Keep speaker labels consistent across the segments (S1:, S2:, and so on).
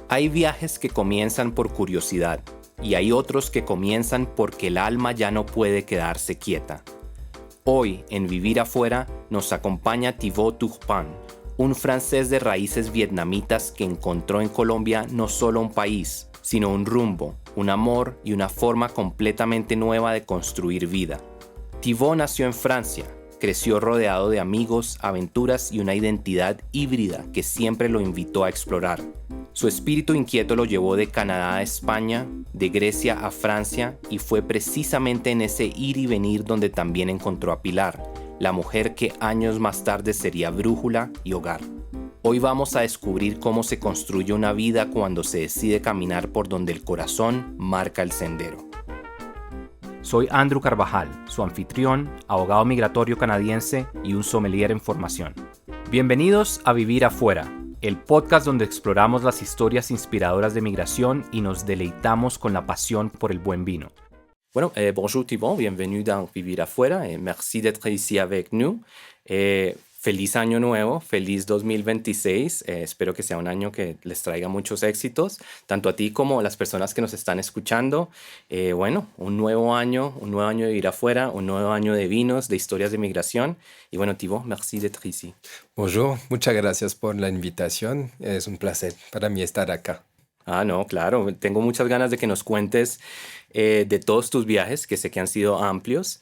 S1: Hay viajes que comienzan por curiosidad y hay otros que comienzan porque el alma ya no puede quedarse quieta. Hoy, en Vivir Afuera, nos acompaña Thibaut Turpin, un francés de raíces vietnamitas que encontró en Colombia no solo un país, sino un rumbo, un amor y una forma completamente nueva de construir vida. Thibaut nació en Francia, creció rodeado de amigos, aventuras y una identidad híbrida que siempre lo invitó a explorar. Su espíritu inquieto lo llevó de Canadá a España, de Grecia a Francia, y fue precisamente en ese ir y venir donde también encontró a Pilar, la mujer que años más tarde sería brújula y hogar. Hoy vamos a descubrir cómo se construye una vida cuando se decide caminar por donde el corazón marca el sendero. Soy Andrew Carvajal, su anfitrión, abogado migratorio canadiense y un sommelier en formación. Bienvenidos a Vivir Afuera, el podcast donde exploramos las historias inspiradoras de migración y nos deleitamos con la pasión por el buen vino. Bueno, bonjour Thibaut, bienvenue dans Vivir Afuera, merci d'être ici avec nous. Feliz año nuevo, feliz 2026, espero que sea un año que les traiga muchos éxitos, tanto a ti como a las personas que nos están escuchando. Bueno, un nuevo año de Vivir Afuera, un nuevo año de vinos, de historias de migración. Y bueno, Thibaut, merci d'être ici.
S2: Bonjour, muchas gracias por la invitación, es un placer para mí estar acá.
S1: No, claro, tengo muchas ganas de que nos cuentes de todos tus viajes, que sé que han sido amplios.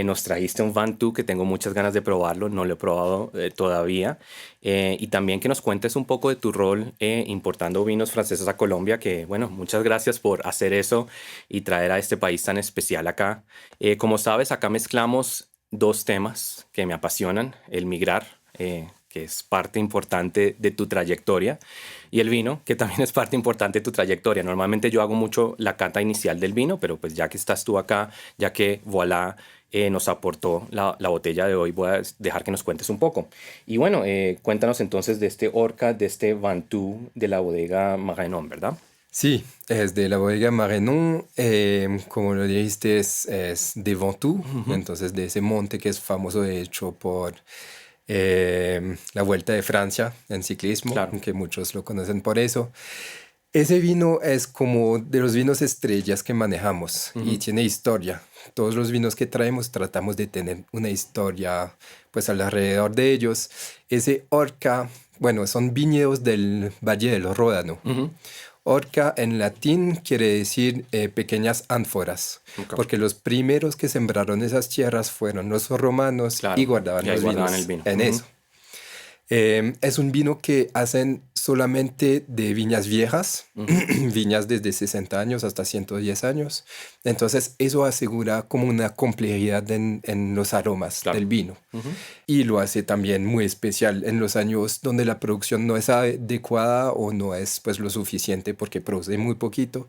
S1: Nos trajiste un Ventoux que tengo muchas ganas de probarlo, no lo he probado todavía. Y también que nos cuentes un poco de tu rol importando vinos franceses a Colombia, que bueno, muchas gracias por hacer eso y traer a este país tan especial acá. Como sabes, acá mezclamos dos temas que me apasionan, el migrar, que es parte importante de tu trayectoria, y el vino, que también es parte importante de tu trayectoria. Normalmente yo hago mucho la cata inicial del vino, pero pues ya que estás tú acá, ya que Voilà nos aportó la botella de hoy, voy a dejar que nos cuentes un poco. Y bueno, cuéntanos entonces de este Orca, de este Ventoux de la bodega Marenon, ¿verdad?
S2: Sí, es de la bodega Marenon, como lo dijiste, es de Ventoux, entonces de ese monte que es famoso de hecho por la Vuelta de Francia en ciclismo,
S1: Claro.
S2: que muchos lo conocen por eso. Ese vino es como de los vinos estrellas que manejamos y tiene historia. Todos los vinos que traemos tratamos de tener una historia pues alrededor de ellos. Ese Orca, bueno, son viñedos del Valle del Ródano. Orca en latín quiere decir pequeñas ánforas, porque los primeros que sembraron esas tierras fueron los romanos,
S1: Claro,
S2: y guardaban los vinos
S1: el vino.
S2: en eso. Es un vino que hacen solamente de viñas viejas, viñas desde 60 años hasta 110 años. Entonces eso asegura como una complejidad en los aromas del vino. Y lo hace también muy especial en los años donde la producción no es adecuada o no es pues lo suficiente porque produce muy poquito.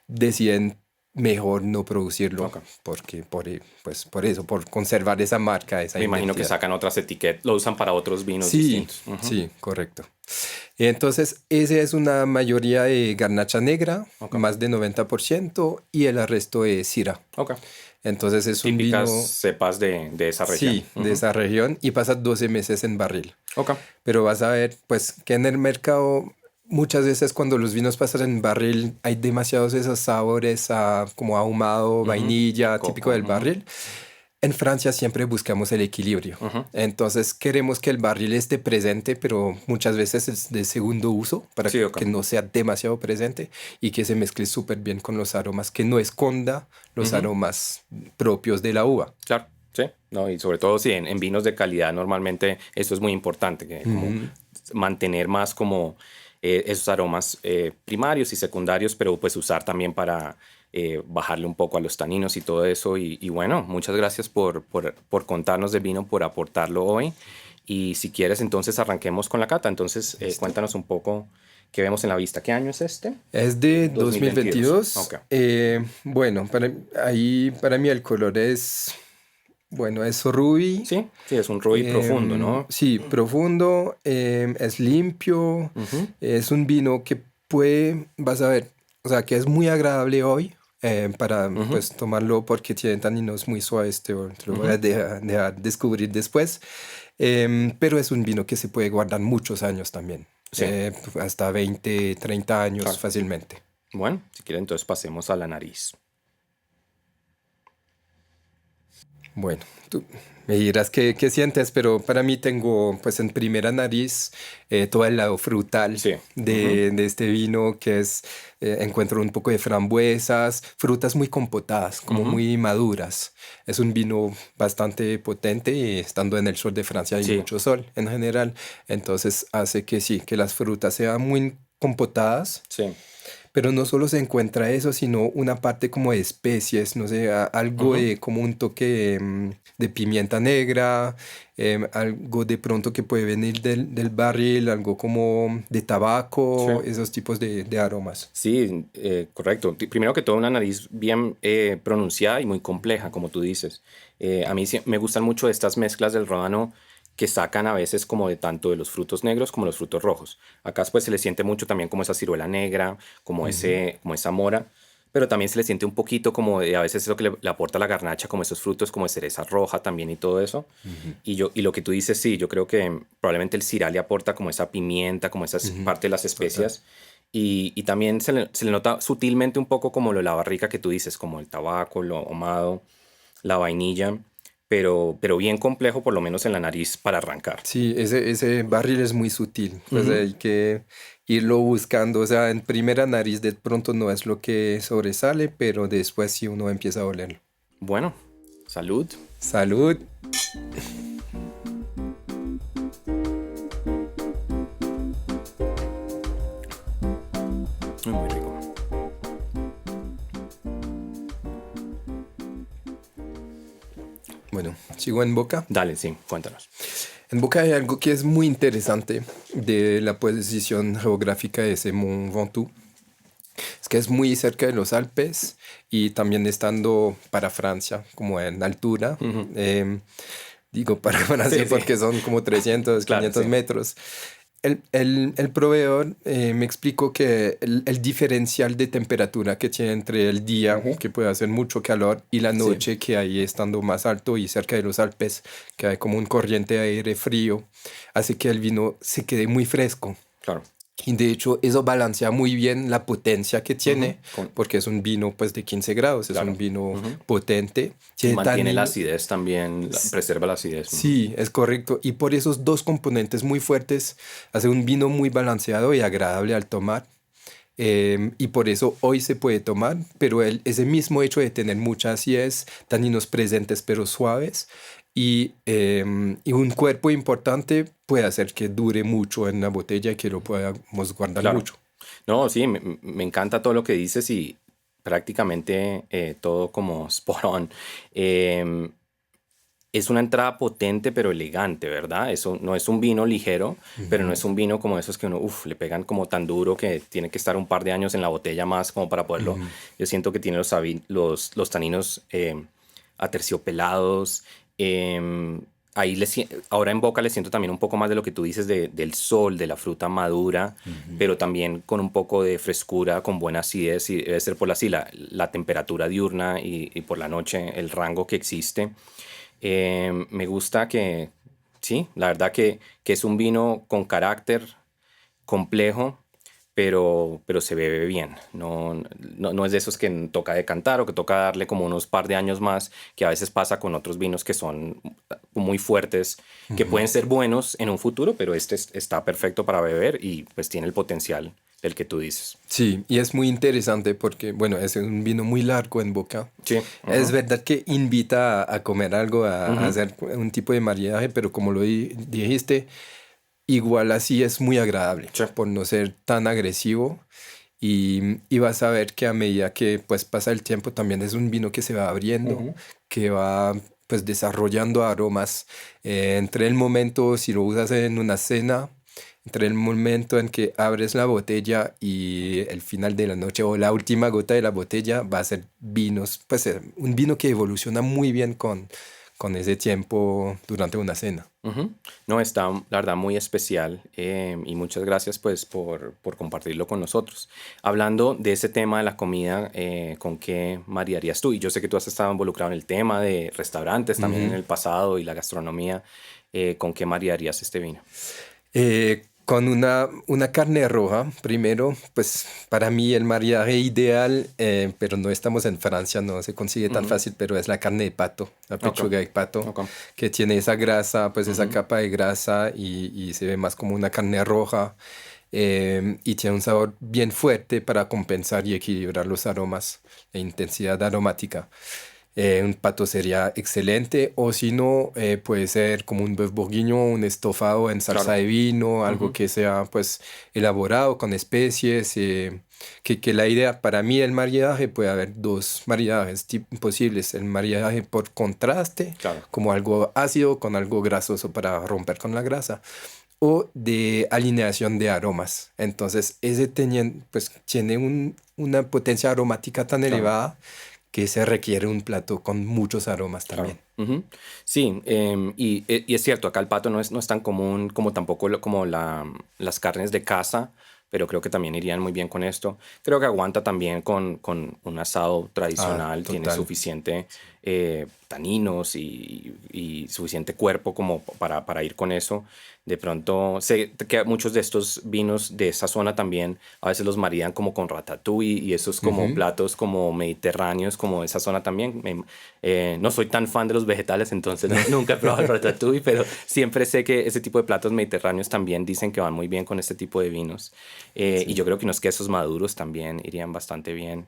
S2: Deciden mejor no producirlo porque por eso, por conservar esa marca, esa
S1: Me imagino
S2: identidad.
S1: que sacan otras etiquetas, lo usan para otros vinos distintos.
S2: Sí, correcto. Entonces, esa es una mayoría de garnacha negra, más de 90%, y el resto es Syrah. Entonces es un
S1: Típicas
S2: vino...
S1: cepas de esa región.
S2: Sí, de esa región, y pasa 12 meses en barril.
S1: Ok.
S2: Pero vas a ver, pues, que en el mercado... Muchas veces cuando los vinos pasan en barril hay demasiados esos sabores como ahumado, vainilla, típico del barril. En Francia siempre buscamos el equilibrio. Entonces queremos que el barril esté presente, pero muchas veces es de segundo uso para que no sea demasiado presente y que se mezcle súper bien con los aromas, que no esconda los aromas propios de la uva.
S1: Claro, sí. No, y sobre todo sí, en vinos de calidad normalmente eso es muy importante, que como mantener más como... esos aromas primarios y secundarios, pero pues usar también para bajarle un poco a los taninos y todo eso. Y bueno, muchas gracias por contarnos de vino, por aportarlo hoy. Y si quieres, entonces arranquemos con la cata. Entonces, cuéntanos un poco qué vemos en la vista. ¿Qué año es este?
S2: Es de 2022.
S1: Okay.
S2: Bueno, para mí el color es... Bueno, es rubí.
S1: Sí, es un rubí profundo, ¿no?
S2: Sí, profundo, es limpio, es un vino que vas a ver, o sea, que es muy agradable hoy para pues tomarlo porque tiene taninos muy suaves, te lo voy a dejar descubrir después, pero es un vino que se puede guardar muchos años también.
S1: Sí.
S2: Hasta 20, 30 años
S1: Claro.
S2: fácilmente.
S1: Bueno, si quieren, entonces pasemos a la nariz.
S2: Bueno, tú me dirás qué sientes, pero para mí tengo pues en primera nariz todo el lado frutal
S1: Sí. Ujú.
S2: de este vino que es, encuentro un poco de frambuesas, frutas muy compotadas, como
S1: Ujú.
S2: muy maduras. Es un vino bastante potente y estando en el sur de Francia hay
S1: Sí,
S2: mucho sol en general, entonces hace que sí, que las frutas sean muy compotadas.
S1: sí.
S2: Pero no solo se encuentra eso, sino una parte como de especies, no sé, algo
S1: Ujú.
S2: de como un toque de pimienta negra, algo de pronto que puede venir del barril, algo como de
S1: Sí.
S2: tabaco, esos tipos de aromas.
S1: Sí, correcto. Primero que todo, una nariz bien pronunciada y muy compleja, como tú dices. A mí me gustan mucho estas mezclas del rábano que sacan a veces como de tanto de los frutos negros como los frutos rojos. Acá pues se le siente mucho también como esa ciruela negra, como
S2: Ujú.
S1: como esa mora, pero también se le siente un poquito como de a veces eso que le aporta la garnacha, como esos frutos como de cereza roja también y todo eso.
S2: Ujú.
S1: Y lo que tú dices, sí, yo creo que probablemente el Syrah le aporta como esa pimienta, como esa
S2: Ujú.
S1: parte de las
S2: Total.
S1: especias. Y también se le nota sutilmente un poco como lo la barrica que tú dices, como el tabaco, lo ahumado, la vainilla, pero bien complejo, por lo menos en la nariz, para arrancar.
S2: Sí, ese barril es muy sutil, pues
S1: Ujú.
S2: hay que irlo buscando, o sea, en primera nariz de pronto no es lo que sobresale, pero después sí uno empieza a olerlo.
S1: Bueno, salud.
S2: Salud.
S1: Muy rico.
S2: Bueno, sigo en boca.
S1: Dale, sí, cuéntanos.
S2: En Boca hay algo que es muy interesante de la posición geográfica de ese Mont Ventoux. Es que es muy cerca de los Alpes y también estando para Francia, como en altura.
S1: Ujú.
S2: Digo para Francia
S1: Sí, sí,
S2: porque son como 300,
S1: claro,
S2: 500
S1: sí.
S2: metros. El proveedor me explicó que el diferencial de temperatura que tiene entre el día,
S1: Ujú.
S2: que puede hacer mucho calor, y la
S1: Sí,
S2: noche, que ahí estando más alto y cerca de los Alpes, que hay como un corriente de aire frío, hace que el vino se quede muy fresco.
S1: claro.
S2: Y de hecho eso balancea muy bien la potencia que
S1: Ujú.
S2: tiene, porque es un vino pues de 15 grados, es un
S1: Claro.
S2: vino
S1: Ujú.
S2: potente,
S1: Y
S2: tiene
S1: mantiene la
S2: tanino.
S1: acidez también, preserva la acidez. Ujú.
S2: Sí, es correcto. Y por esos dos componentes muy fuertes hace un vino muy balanceado y agradable al tomar. Y por eso hoy se puede tomar, pero ese mismo hecho de tener mucha acidez, taninos presentes pero suaves y un cuerpo importante puede hacer que dure mucho en la botella y que lo podamos guardar
S1: Claro.
S2: mucho.
S1: No, sí, me encanta todo lo que dices y prácticamente todo como spot on. Em, es una entrada potente pero elegante, ¿verdad? Eso no es un vino ligero, pero no
S2: Ujú,
S1: es un vino como esos que uno, le pegan como tan duro que tiene que estar un par de años en la botella más como para poderlo.
S2: ujú.
S1: Yo siento que tiene los taninos aterciopelados. em, ahora en boca le siento también un poco más de lo que tú dices del sol, de la fruta madura,
S2: Ujú.
S1: pero también con un poco de frescura, con buena acidez, y debe ser por la temperatura diurna y por la noche, el rango que existe. Me gusta sí, la verdad que es un vino con carácter complejo, pero se bebe bien. No es de esos que toca decantar o que toca darle como unos par de años más, que a veces pasa con otros vinos que son muy fuertes, que
S2: Ujú.
S1: pueden ser buenos en un futuro, pero este está perfecto para beber y pues tiene el potencial del que tú dices.
S2: Sí, y es muy interesante porque, bueno, es un vino muy largo en boca.
S1: Sí,
S2: Es
S1: ujú,
S2: verdad que invita a comer algo, a
S1: ujú,
S2: hacer un tipo de maridaje, pero como lo dijiste, igual así es muy agradable,
S1: sí,
S2: por no ser tan agresivo. Y vas a ver que a medida que pues pasa el tiempo también es un vino que se va abriendo,
S1: ujú,
S2: que va pues desarrollando aromas. Entre el momento, si lo usas en una cena, entre el momento en que abres la botella y el final de la noche o la última gota de la botella va a ser vinos, pues un vino que evoluciona muy bien con ese tiempo durante una cena.
S1: ujú. No, está la verdad muy especial, y muchas gracias pues por compartirlo con nosotros. Hablando de ese tema de la comida, ¿con qué maridarías tú? Y yo sé que tú has estado involucrado en el tema de restaurantes también en
S2: Ujú.
S1: el pasado y la gastronomía. ¿Con qué maridarías este vino?
S2: con una carne roja, primero, pues para mí el maridaje ideal, pero no estamos en Francia, no se consigue tan fácil, pero es la carne de pato, la pechuga de pato, que tiene esa grasa, pues esa capa de grasa y se ve más como una carne roja y tiene un sabor bien fuerte para compensar y equilibrar los aromas, la intensidad aromática. Un pato sería excelente, o si no, puede ser como un bœuf bourguignon, un estofado en salsa de vino, algo que sea pues elaborado con especies. Que la idea, para mí el maridaje puede haber dos maridajes posibles: el maridaje por contraste, como algo ácido con algo grasoso para romper con la grasa, o de alineación de aromas. Entonces, ese pues, tiene una potencia aromática tan elevada que se requiere un plato con muchos aromas también.
S1: Ujú. Sí, y es cierto, acá el pato no es tan común como tampoco como las carnes de caza, pero creo que también irían muy bien con esto. Creo que aguanta también con un asado tradicional, tiene
S2: Total.
S1: suficiente taninos y suficiente cuerpo como para ir con eso. De pronto, sé que muchos de estos vinos de esa zona también a veces los maridan como con ratatouille y esos como platos como mediterráneos, como de esa zona también. No soy tan fan de los vegetales, entonces nunca he probado el ratatouille, pero siempre sé que ese tipo de platos mediterráneos también dicen que van muy bien con este tipo de vinos. Y yo creo que unos quesos maduros también irían bastante bien.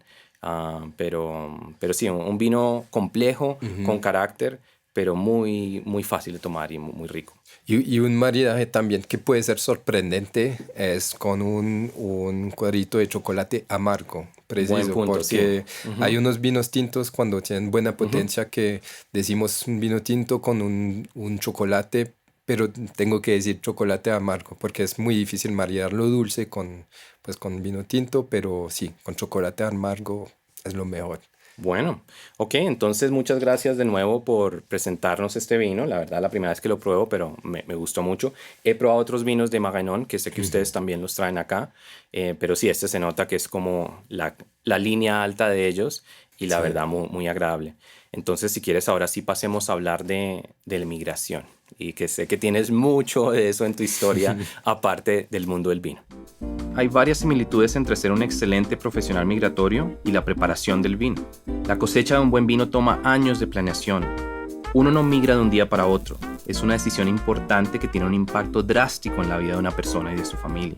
S1: Pero sí, un vino complejo, con carácter, pero muy, muy fácil de tomar y muy rico.
S2: Y un maridaje también que puede ser sorprendente es con un cuadrito de chocolate amargo,
S1: Buen
S2: preciso,
S1: punto,
S2: porque
S1: sí.
S2: hay unos vinos tintos cuando tienen buena potencia que decimos un vino tinto con un chocolate, pero tengo que decir chocolate amargo, porque es muy difícil maridar lo dulce pues, con vino tinto, pero sí, con chocolate amargo es lo mejor.
S1: Bueno, ok, entonces muchas gracias de nuevo por presentarnos este vino. La verdad, la primera vez que lo pruebo, pero me gustó mucho. He probado otros vinos de Magañón, que sé que ustedes también los traen acá, pero sí, este se nota que es como la línea alta de ellos y la
S2: Sí.
S1: verdad muy, muy agradable. Entonces, si quieres, ahora sí pasemos a hablar de la migración y que sé que tienes mucho de eso en tu historia, aparte del mundo del vino. Hay varias similitudes entre ser un excelente profesional migratorio y la preparación del vino. La cosecha de un buen vino toma años de planeación. Uno no migra de un día para otro. Es una decisión importante que tiene un impacto drástico en la vida de una persona y de su familia.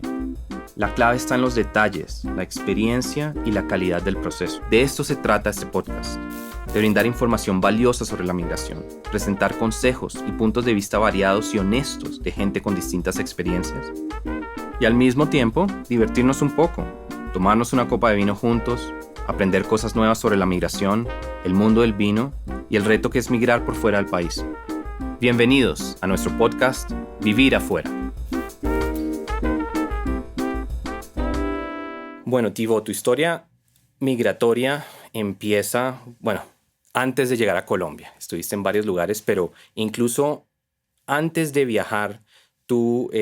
S1: La clave está en los detalles, la experiencia y la calidad del proceso. De esto se trata este podcast, de brindar información valiosa sobre la migración, presentar consejos y puntos de vista variados y honestos de gente con distintas experiencias. Y al mismo tiempo, divertirnos un poco, tomarnos una copa de vino juntos, aprender cosas nuevas sobre la migración, el mundo del vino y el reto que es migrar por fuera del país. Bienvenidos a nuestro podcast Vivir afuera. Bueno, Thibaut, tu historia migratoria empieza, antes de llegar a Colombia. Estuviste en varios lugares, pero incluso antes de viajar, tú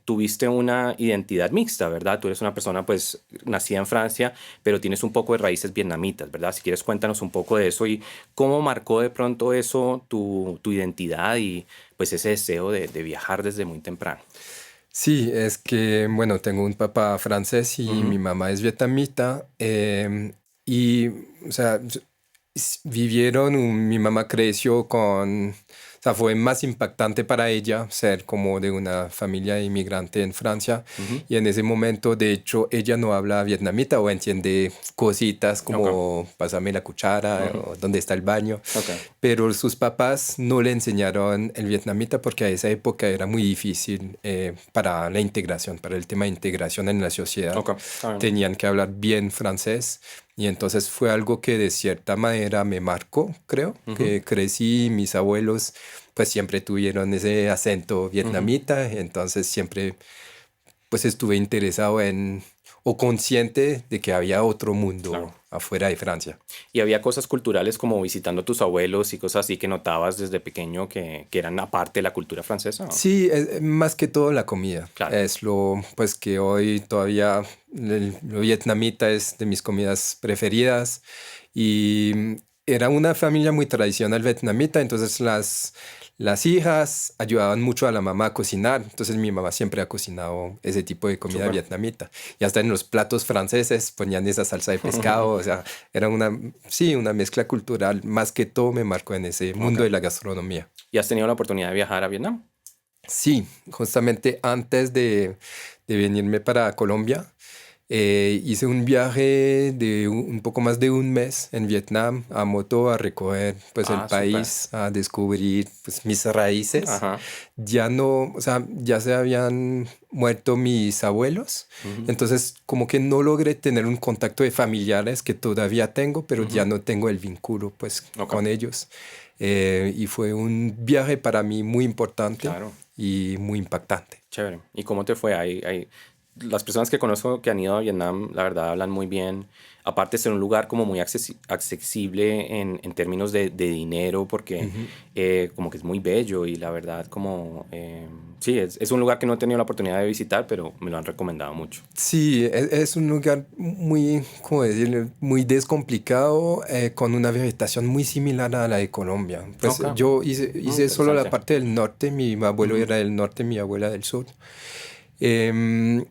S1: tuviste una identidad mixta, ¿verdad? Tú eres una persona, pues, nacida en Francia, pero tienes un poco de raíces vietnamitas, ¿verdad? Si quieres, cuéntanos un poco de eso y cómo marcó de pronto eso tu identidad y, pues, ese deseo de viajar desde muy temprano.
S2: Sí, es que, bueno, tengo un papá francés y
S1: Ujú.
S2: mi mamá es vietnamita. Y, o sea, mi mamá creció o sea, fue más impactante para ella ser como de una familia inmigrante en Francia.
S1: Ujú.
S2: Y en ese momento, de hecho, ella no habla vietnamita o entiende cositas
S1: Ok.
S2: como pásame la cuchara
S1: Ujú.
S2: o dónde está el baño.
S1: Ok.
S2: Pero sus papás no le enseñaron el vietnamita porque a esa época era muy difícil para la integración, para el tema de integración en la sociedad.
S1: Ok. Está bien.
S2: Tenían que hablar bien francés y entonces fue algo que de cierta manera me marcó, creo,
S1: Ujú.
S2: que crecí, mis abuelos pues siempre tuvieron ese acento
S1: Ujú.
S2: vietnamita, entonces siempre pues estuve interesado en o consciente de que había otro mundo
S1: Claro.
S2: afuera de Francia.
S1: Y había cosas culturales como visitando a tus abuelos y cosas así que notabas desde pequeño que eran aparte de la cultura francesa. ¿O?
S2: Sí, más que todo la comida.
S1: Claro.
S2: Es lo, pues que hoy todavía lo vietnamita es de mis comidas preferidas y era una familia muy tradicional vietnamita, entonces las hijas ayudaban mucho a la mamá a cocinar, entonces mi mamá siempre ha cocinado ese tipo de comida
S1: Súper.
S2: vietnamita. Y hasta en los platos franceses ponían esa salsa de pescado, o sea, era sí, una mezcla cultural, más que todo me marcó en ese mundo
S1: Ok.
S2: de la gastronomía.
S1: ¿Y has tenido la oportunidad de viajar a Vietnam?
S2: Sí, justamente antes de venirme para Colombia, hice un viaje de un poco más de un mes en Vietnam a moto a recorrer pues el
S1: Ah, súper.
S2: país, a descubrir pues mis raíces.
S1: Ajá.
S2: Ya no, o sea, ya se habían muerto mis abuelos,
S1: Ujú,
S2: entonces como que no logré tener un contacto de familiares que todavía tengo, pero ya
S1: ujú.
S2: no tengo el vínculo pues
S1: Ok,
S2: con ellos. Y fue un viaje para mí muy importante
S1: claro.
S2: y muy impactante.
S1: Chévere. ¿Y cómo te fue? Las personas que conozco que han ido a Vietnam, la verdad, hablan muy bien. Aparte de ser un lugar como muy accesible en términos de dinero, porque
S2: Ujú.
S1: como que es muy bello y la verdad como... sí, es un lugar que no he tenido la oportunidad de visitar, pero me lo han recomendado mucho.
S2: Sí, es un lugar muy, ¿cómo decirlo? Muy descomplicado, con una vegetación muy similar a la de Colombia. Pues
S1: Ok,
S2: yo hice solo la
S1: interesante.
S2: parte del norte, mi abuelo
S1: Ujú,
S2: era del norte, mi abuela del sur.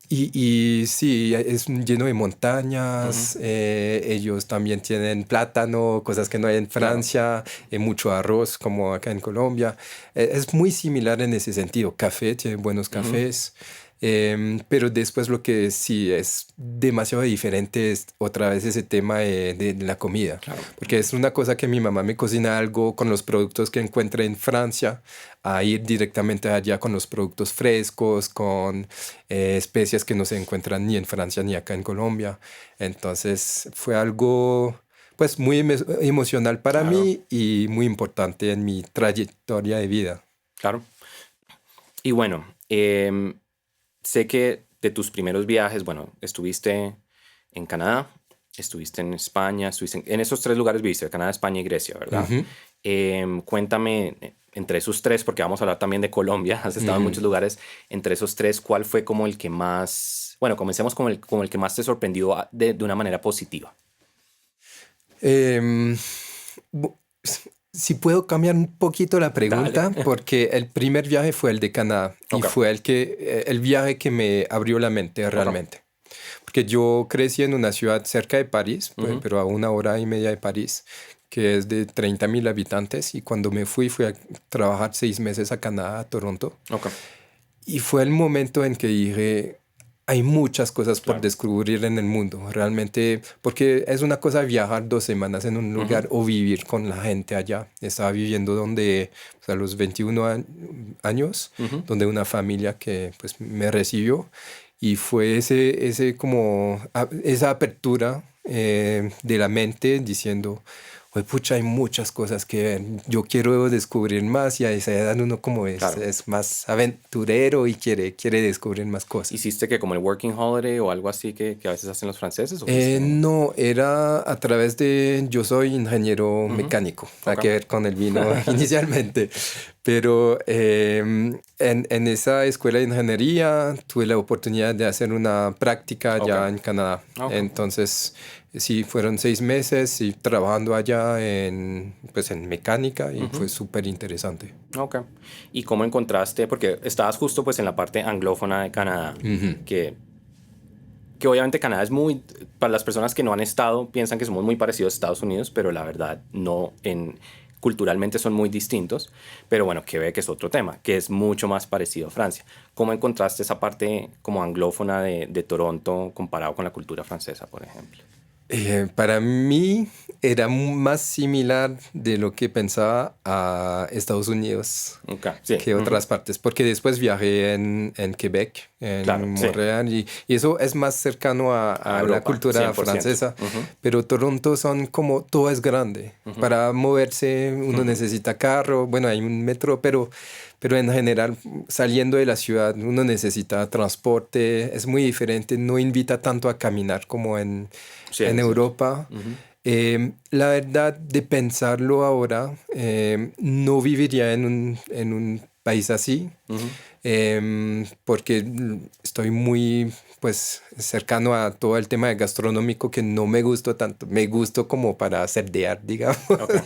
S2: Y sí, es lleno de
S1: ujú,
S2: montañas, ellos también tienen plátano, cosas que no hay en
S1: claro.
S2: Francia, mucho arroz como acá en Colombia. Es muy similar en ese sentido, café, tienen buenos
S1: Ujú,
S2: cafés. Pero después lo que sí es demasiado diferente es otra vez ese tema de la comida,
S1: claro.
S2: porque es una cosa que mi mamá me cocina algo con los productos que encuentre en Francia, a ir directamente allá con los productos frescos, con especias que no se encuentran ni en Francia ni acá en Colombia. Entonces fue algo pues muy emocional para
S1: Claro,
S2: mí y muy importante en mi trayectoria de vida.
S1: claro. Y bueno, sé que de tus primeros viajes, bueno, estuviste en Canadá, estuviste en España, estuviste en esos tres lugares viviste, Canadá, España y Grecia, ¿verdad?
S2: Ujú,
S1: Cuéntame, entre esos tres, porque vamos a hablar también de Colombia, has estado en
S2: ujú.
S1: muchos lugares, entre esos tres, ¿cuál fue como el que más, bueno, comencemos como el que más te sorprendió de una manera positiva?
S2: Em, bu- si puedo cambiar un poquito la
S1: Dale.
S2: pregunta, porque el primer viaje fue el de Canadá y
S1: Ok,
S2: fue el viaje que me abrió la mente
S1: ok.
S2: realmente. Porque yo crecí en una ciudad cerca de París,
S1: Ujú,
S2: pero a una hora y media de París, que es de 30.000 habitantes. Y cuando me fui a trabajar 6 meses a Canadá, a Toronto.
S1: ok,
S2: Y fue el momento en que dije, hay muchas cosas por
S1: claro.
S2: descubrir en el mundo, realmente, porque es una cosa viajar 2 semanas en un
S1: Ujú,
S2: lugar o vivir con la gente allá. Estaba viviendo donde, pues, a los 21 años,
S1: ujú.
S2: donde una familia que pues me recibió y fue ese como, esa apertura de la mente diciendo, pues pucha, hay muchas cosas que ver. Yo quiero descubrir más y a esa edad uno como
S1: Claro.
S2: es más aventurero y quiere descubrir más cosas.
S1: ¿Hiciste que como el working holiday o algo así que a veces hacen los franceses o fuiste?
S2: No, era a través de, yo soy ingeniero
S1: Ujú,
S2: mecánico, nada
S1: ok,
S2: que ver con el vino inicialmente, pero en esa escuela de ingeniería tuve la oportunidad de hacer una práctica
S1: ok,
S2: allá en Canadá.
S1: ok.
S2: Entonces, sí, fueron 6 meses y trabajando allá pues en mecánica y
S1: Ujú,
S2: fue súper interesante.
S1: ok. ¿Y cómo encontraste? Porque estabas justo pues en la parte anglófona de Canadá,
S2: Ujú.
S1: que, que obviamente Canadá es muy, para las personas que no han estado, piensan que somos muy parecidos a Estados Unidos, pero la verdad no, culturalmente son muy distintos. Pero bueno, Quebec es otro tema, que es mucho más parecido a Francia. ¿Cómo encontraste esa parte como anglófona de Toronto comparado con la cultura francesa, por ejemplo?
S2: Para mí era más similar de lo que pensaba a Estados Unidos
S1: Ok, sí,
S2: que
S1: ujú,
S2: otras partes, porque después viajé en Quebec, en
S1: claro, sí.
S2: Montreal, y eso es más cercano
S1: A
S2: a la
S1: Europa,
S2: cultura
S1: 100%.
S2: francesa,
S1: Ujú,
S2: pero Toronto son como, todo es grande.
S1: ujú,
S2: Para moverse uno
S1: ujú.
S2: necesita carro, bueno, hay un metro, pero en general saliendo de la ciudad uno necesita transporte, es muy diferente, no invita tanto a caminar como
S1: Sí,
S2: en
S1: es cierto.
S2: Europa.
S1: Ujú,
S2: La verdad, de pensarlo ahora, no viviría en un país así, porque estoy muy pues cercano a todo el tema de gastronómico que no me gustó tanto. Me gustó como para cerdear, digamos,
S1: Okay.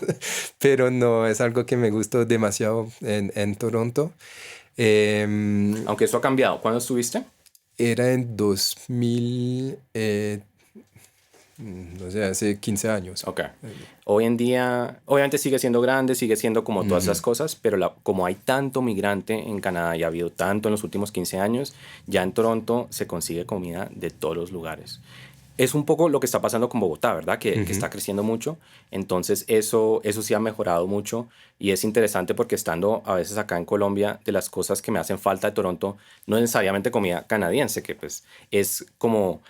S2: pero no es algo que me gustó demasiado en Toronto.
S1: Aunque eso ha cambiado. ¿Cuándo estuviste?
S2: Era en 2000, no sé, hace 15 años.
S1: Ok. Hoy en día, obviamente sigue siendo grande, sigue siendo como todas esas cosas, pero como hay tanto migrante en Canadá y ha habido tanto en los últimos 15 años, ya en Toronto se consigue comida de todos los lugares. Es un poco lo que está pasando con Bogotá, ¿verdad? Que está creciendo mucho. Entonces eso sí ha mejorado mucho y es interesante porque estando a veces acá en Colombia, de las cosas que me hacen falta de Toronto, no es necesariamente comida canadiense, que pues es como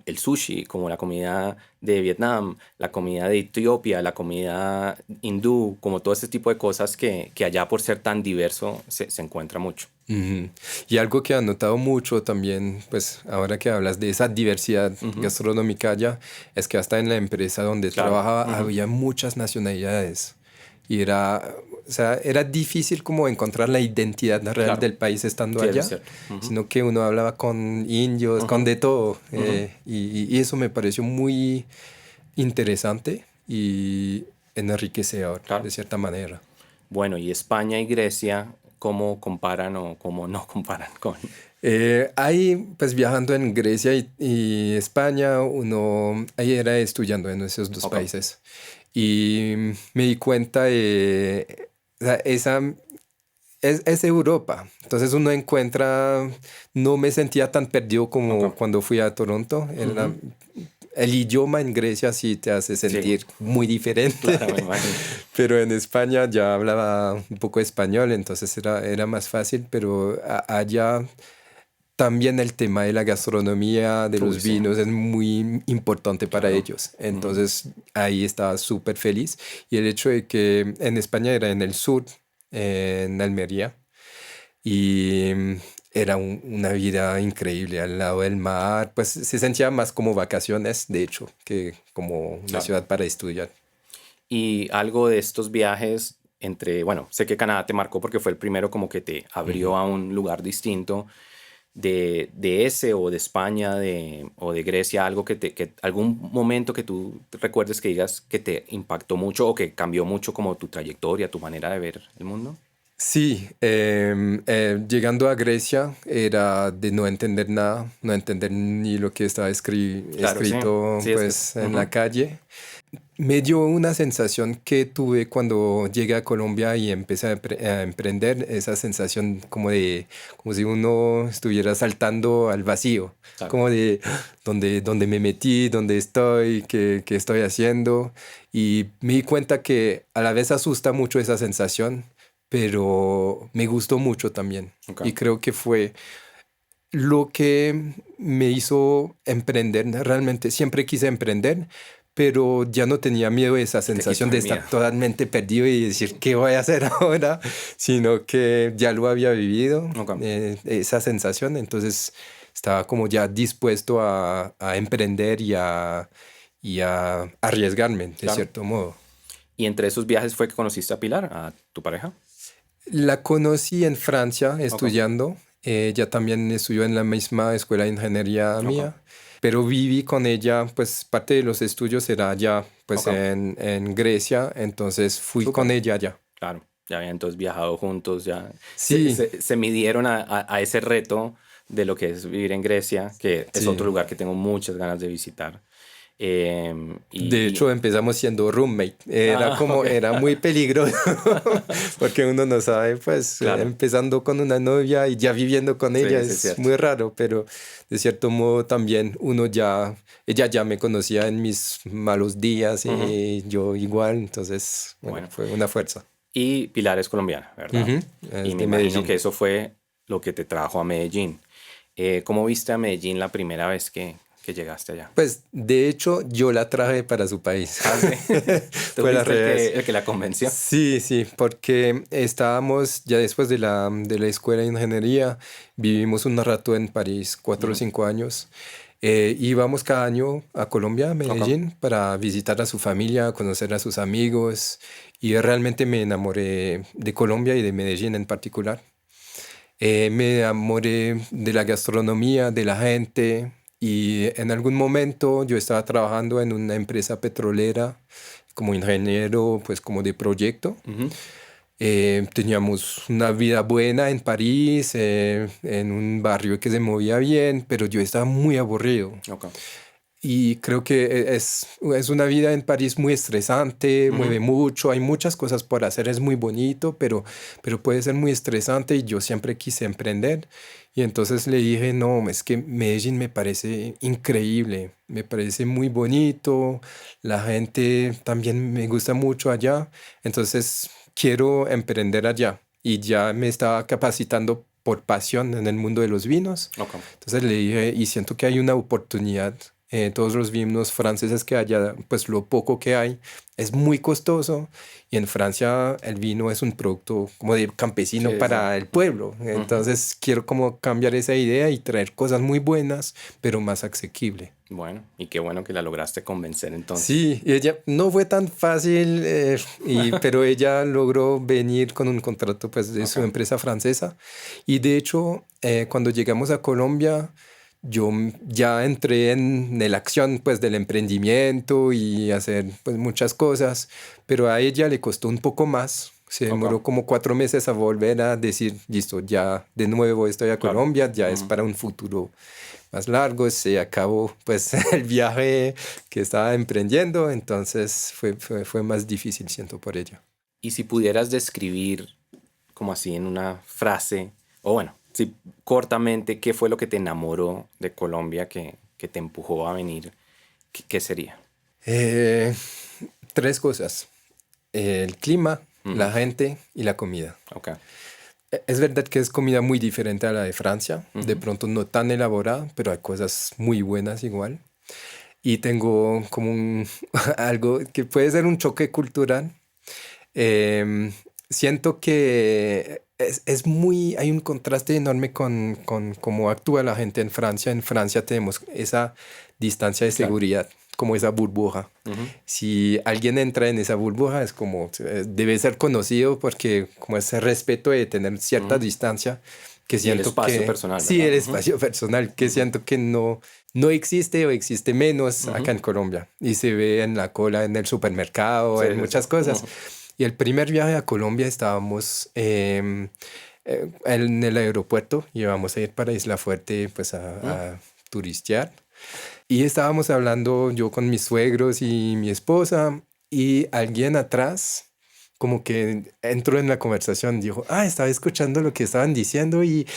S1: el sushi, como la comida de Vietnam, la comida de Etiopía, la comida hindú, como todo este tipo de cosas que allá por ser tan diverso se encuentra mucho.
S2: Ujú. Y algo que he notado mucho también, pues ahora que hablas de esa diversidad gastronómica allá, es que hasta en la empresa donde
S1: Claro.
S2: trabajaba había muchas nacionalidades. Y era, o sea, era difícil como encontrar la identidad real
S1: Claro.
S2: del país estando
S1: Sí, eso es
S2: allá,
S1: cierto.
S2: sino que uno hablaba con indios, con de todo. Y eso me pareció muy interesante y enriquecedor,
S1: Claro.
S2: de cierta manera.
S1: Bueno, y España y Grecia, ¿cómo comparan o cómo no comparan con?
S2: Ahí, pues viajando en Grecia y España, uno ahí era estudiando en esos dos
S1: Ok.
S2: países. Y me di cuenta de, o sea, es Europa. Entonces uno encuentra, no me sentía tan perdido como
S1: Ok.
S2: cuando fui a Toronto.
S1: Ujú.
S2: El idioma en Grecia sí te hace
S1: Sí,
S2: sentir muy diferente,
S1: claro, me imagino.
S2: pero en España ya hablaba un poco español, entonces era más fácil, pero allá también el tema de la gastronomía, de
S1: Uy,
S2: los
S1: sí,
S2: vinos es muy importante para
S1: claro.
S2: ellos.
S1: Ujú.
S2: Entonces ahí estaba súper feliz. Y el hecho de que en España era en el sur, en Almería, y era una vida increíble al lado del mar, pues se sentía más como vacaciones, de hecho, que como una
S1: Claro.
S2: ciudad para estudiar.
S1: Y algo de estos viajes entre, bueno, sé que Canadá te marcó porque fue el primero como que te
S2: Ujú.
S1: abrió a un lugar distinto de ese o de España o de Grecia, algo algún momento que tú recuerdes que digas que te impactó mucho o que cambió mucho como tu trayectoria, tu manera de ver el mundo.
S2: Sí, llegando a Grecia era de no entender nada, no entender ni lo que estaba
S1: Claro, sí,
S2: escrito
S1: sí,
S2: pues en la
S1: ujú,
S2: calle. Me dio una sensación que tuve cuando llegué a Colombia y empecé a emprender, esa sensación como si uno estuviera saltando al vacío,
S1: claro,
S2: como de dónde me metí, dónde estoy, qué estoy haciendo. Y me di cuenta que a la vez asusta mucho esa sensación, pero me gustó mucho también.
S1: ok.
S2: Y creo que fue lo que me hizo emprender. Realmente siempre quise emprender, pero ya no tenía miedo de esa
S1: Y te quitó
S2: sensación de
S1: el
S2: estar
S1: miedo.
S2: totalmente perdido y decir, ¿qué voy a hacer ahora? Sino que ya lo había vivido,
S1: Ok.
S2: esa sensación. Entonces estaba como ya dispuesto a emprender y a arriesgarme, de
S1: Claro.
S2: cierto modo.
S1: Y entre esos viajes fue que conociste a Pilar, a tu pareja.
S2: La conocí en Francia
S1: Ok,
S2: estudiando. Ella también estudió en la misma escuela de ingeniería
S1: ok,
S2: mía, pero viví con ella, pues parte de los estudios era allá, pues
S1: ok.
S2: en Grecia, entonces fui con
S1: Súper.
S2: ella allá.
S1: Claro. Ya habían entonces viajado juntos, ya
S2: Sí,
S1: se midieron a ese reto de lo que es vivir en Grecia, que es otro
S2: sí.
S1: lugar que tengo muchas ganas de visitar.
S2: De hecho, empezamos siendo roommate.
S1: Ok.
S2: Era muy peligroso, porque uno no sabe, pues,
S1: Claro.
S2: empezando con una novia y ya viviendo con ella
S1: Sí, sí, es
S2: es
S1: cierto.
S2: muy raro, pero de cierto modo también ella ya me conocía en mis malos días
S1: Ujú.
S2: y yo igual, entonces, bueno,
S1: Bueno.
S2: fue una fuerza.
S1: Y Pilar es colombiana, ¿verdad?
S2: Ujú.
S1: Y
S2: Es
S1: me
S2: de
S1: imagino que
S2: Medellín.
S1: eso fue lo que te trajo a Medellín. ¿Cómo viste a Medellín la primera vez que llegaste allá?
S2: Pues de hecho yo la traje para su país.
S1: Ah, sí. ¿Tú
S2: Fue al
S1: fuiste
S2: revés.
S1: el que la convenció?
S2: Sí, sí, porque estábamos ya después de la escuela de ingeniería, vivimos un rato en París, 4 o
S1: Ujú.
S2: 5 años, Íbamos cada año a Colombia, a
S1: Ok.
S2: Medellín, para visitar a su familia, conocer a sus amigos. Y realmente me enamoré de Colombia y de Medellín en particular. Me enamoré de la gastronomía, de la gente. Y en algún momento yo estaba trabajando en una empresa petrolera como ingeniero, pues como de proyecto.
S1: Ujú.
S2: Teníamos una vida buena en París, en un barrio que se movía bien, pero yo estaba muy aburrido.
S1: Ok.
S2: Y creo que es una vida en París muy estresante,
S1: Ujú.
S2: mueve mucho, hay muchas cosas por hacer, es muy bonito, pero puede ser muy estresante y yo siempre quise emprender. Y entonces le dije, no, es que Medellín me parece increíble, me parece muy bonito, la gente también me gusta mucho allá, entonces quiero emprender allá. Y ya me estaba capacitando por pasión en el mundo de los vinos.
S1: Ok.
S2: Entonces le dije, y siento que hay una oportunidad. Todos los vinos franceses que haya, pues lo poco que hay, es muy costoso. Y en Francia el vino es un producto como de campesino
S1: Sí, sí.
S2: para el pueblo.
S1: Ujú.
S2: Entonces quiero como cambiar esa idea y traer cosas muy buenas, pero más asequible.
S1: Bueno, y qué bueno que la lograste convencer entonces.
S2: Sí, y ella no fue tan fácil, pero ella logró venir con un contrato pues, de su
S1: Ok.
S2: empresa francesa. Y de hecho, cuando llegamos a Colombia, ya entré en la acción pues, del emprendimiento y hacer pues, muchas cosas, pero a ella le costó un poco más. Se
S1: Ok.
S2: demoró como 4 meses a volver a decir, listo, ya de nuevo estoy a
S1: Claro.
S2: Colombia, ya es
S1: Ujú.
S2: para un futuro más largo, se acabó pues el viaje que estaba emprendiendo, entonces fue más difícil, siento por ello.
S1: Y si pudieras describir, como así en una frase, o bueno, si cortamente, qué fue lo que te enamoró de Colombia que te empujó a venir, ¿qué sería?
S2: Eh, Tres cosas, el clima,
S1: Ujú.
S2: la gente y la comida.
S1: Ok.
S2: Es verdad que es comida muy diferente a la de Francia, de
S1: Ujú.
S2: pronto no tan elaborada, pero hay cosas muy buenas igual. Y tengo como algo que puede ser un choque cultural. Em, Siento que hay un contraste enorme con cómo actúa la gente en Francia. En Francia tenemos esa distancia de
S1: Claro.
S2: seguridad, como esa burbuja.
S1: Ujú.
S2: Si alguien entra en esa burbuja, es como, debe ser conocido porque como ese respeto de tener cierta
S1: Ujú.
S2: distancia, que
S1: Y el
S2: siento
S1: espacio
S2: que,
S1: personal,
S2: sí,
S1: ¿verdad?
S2: el
S1: Ujú.
S2: espacio personal, que
S1: Ujú.
S2: siento que no existe o existe menos acá
S1: Ujú.
S2: en Colombia. Y se ve en la cola, en el supermercado,
S1: Sí,
S2: en
S1: sí, sí.
S2: muchas cosas.
S1: Ujú.
S2: Y el primer viaje a Colombia estábamos en el aeropuerto, íbamos a ir para Isla Fuerte pues
S1: Ujú.
S2: a turistear. Y estábamos hablando yo con mis suegros y mi esposa y alguien atrás como que entró en la conversación, dijo, estaba escuchando lo que estaban diciendo y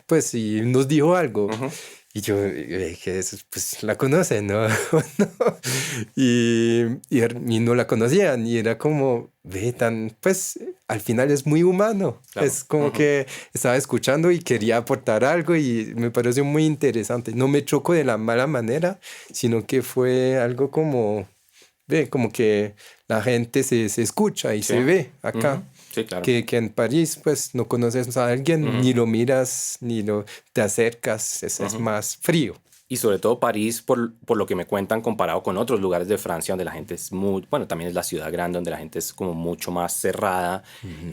S2: pues y nos dijo algo.
S1: Ujú.
S2: Y yo, que es, pues la conocen, ¿no? ¿No? Y no la conocían y era como, ve, pues al final es muy humano.
S1: Claro.
S2: Es como
S1: Ujú.
S2: que estaba escuchando y quería aportar algo y me pareció muy interesante. No me chocó de la mala manera, sino que fue algo como, ve, como que la gente se escucha y
S1: Sí.
S2: se ve
S1: Ujú.
S2: acá.
S1: Sí, claro.
S2: Que en París, pues no conoces a alguien,
S1: Ujú.
S2: ni lo miras, te acercas, es
S1: Ujú.
S2: más frío.
S1: Y sobre todo París, por lo que me cuentan, comparado con otros lugares de Francia donde la gente es muy, bueno, también es la ciudad grande donde la gente es como mucho más cerrada,
S2: Ujú.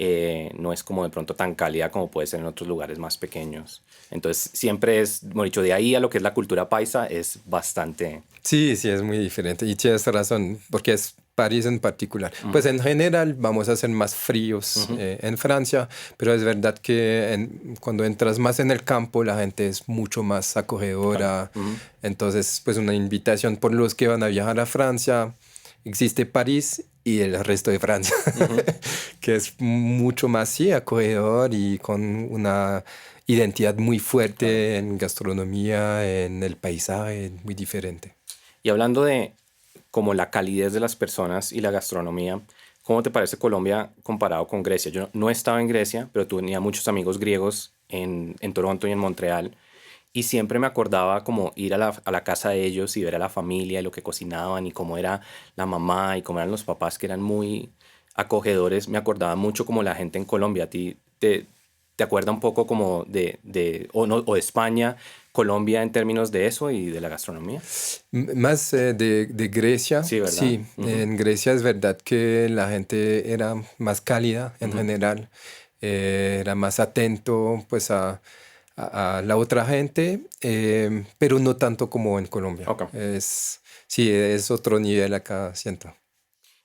S1: no es como de pronto tan cálida como puede ser en otros lugares más pequeños. Entonces siempre es, como he dicho, de ahí a lo que es la cultura paisa es bastante...
S2: Sí, sí, es muy diferente. Y tienes razón, porque es París en particular. Pues
S1: Ujú.
S2: en general vamos a ser más fríos
S1: Ujú.
S2: en Francia, pero es verdad que cuando entras más en el campo, la gente es mucho más
S1: Claro.
S2: acogedora.
S1: Ujú.
S2: Entonces, pues una invitación por los que van a viajar a Francia. Existe París y el resto de Francia,
S1: Ujú.
S2: que es mucho más, sí, acogedor y con una identidad muy
S1: Claro.
S2: fuerte en gastronomía, en el paisaje, muy diferente.
S1: Y hablando de como la calidez de las personas y la gastronomía, ¿cómo te parece Colombia comparado con Grecia? Yo no estaba en Grecia, pero tenía muchos amigos griegos en Toronto y en Montreal. Y siempre me acordaba como ir a la casa de ellos y ver a la familia y lo que cocinaban y cómo era la mamá y cómo eran los papás que eran muy acogedores. Me acordaba mucho como la gente en Colombia. ¿A ti te te acuerda un poco como o de España, Colombia en términos de eso y de la gastronomía?
S2: Más de Grecia,
S1: Sí, ¿verdad?
S2: sí. En Grecia es verdad que la gente era más cálida en general, era más atento pues a la otra gente, pero no tanto como en Colombia.
S1: Ok.
S2: Sí, es otro nivel acá, siento.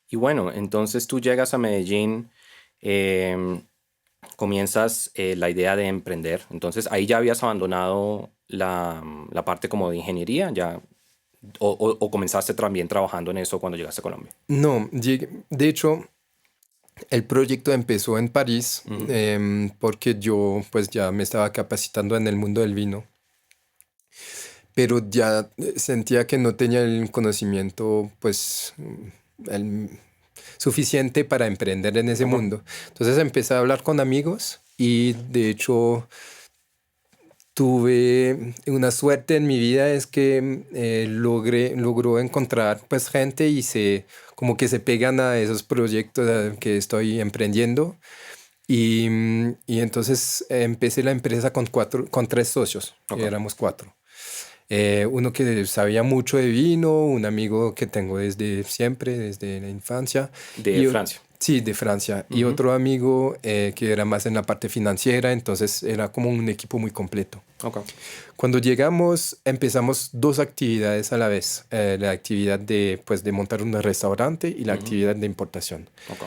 S1: Y bueno, entonces tú llegas a Medellín, em, comienzas la idea de emprender. Entonces ahí ya habías abandonado la parte como de ingeniería, ya, o comenzaste también trabajando en eso cuando llegaste a Colombia.
S2: No, de hecho, el proyecto empezó en París
S1: Ujú.
S2: porque yo pues ya me estaba capacitando en el mundo del vino, pero ya sentía que no tenía el conocimiento pues el suficiente para emprender en ese
S1: Ok.
S2: mundo. Entonces empecé a hablar con amigos y de hecho tuve una suerte en mi vida es que logró encontrar pues gente y como que se pegan a esos proyectos que estoy emprendiendo y entonces empecé la empresa con tres socios,
S1: Ok.
S2: éramos cuatro. Uno que sabía mucho de vino, un amigo que tengo desde siempre, desde la infancia,
S1: De
S2: y
S1: Francia.
S2: sí, de Francia, y
S1: Ujú.
S2: otro amigo que era más en la parte financiera, entonces era como un equipo muy completo.
S1: Ok.
S2: Cuando llegamos, empezamos dos actividades a la vez, la actividad pues, de montar un restaurante y la
S1: Ujú.
S2: actividad de importación.
S1: Ok.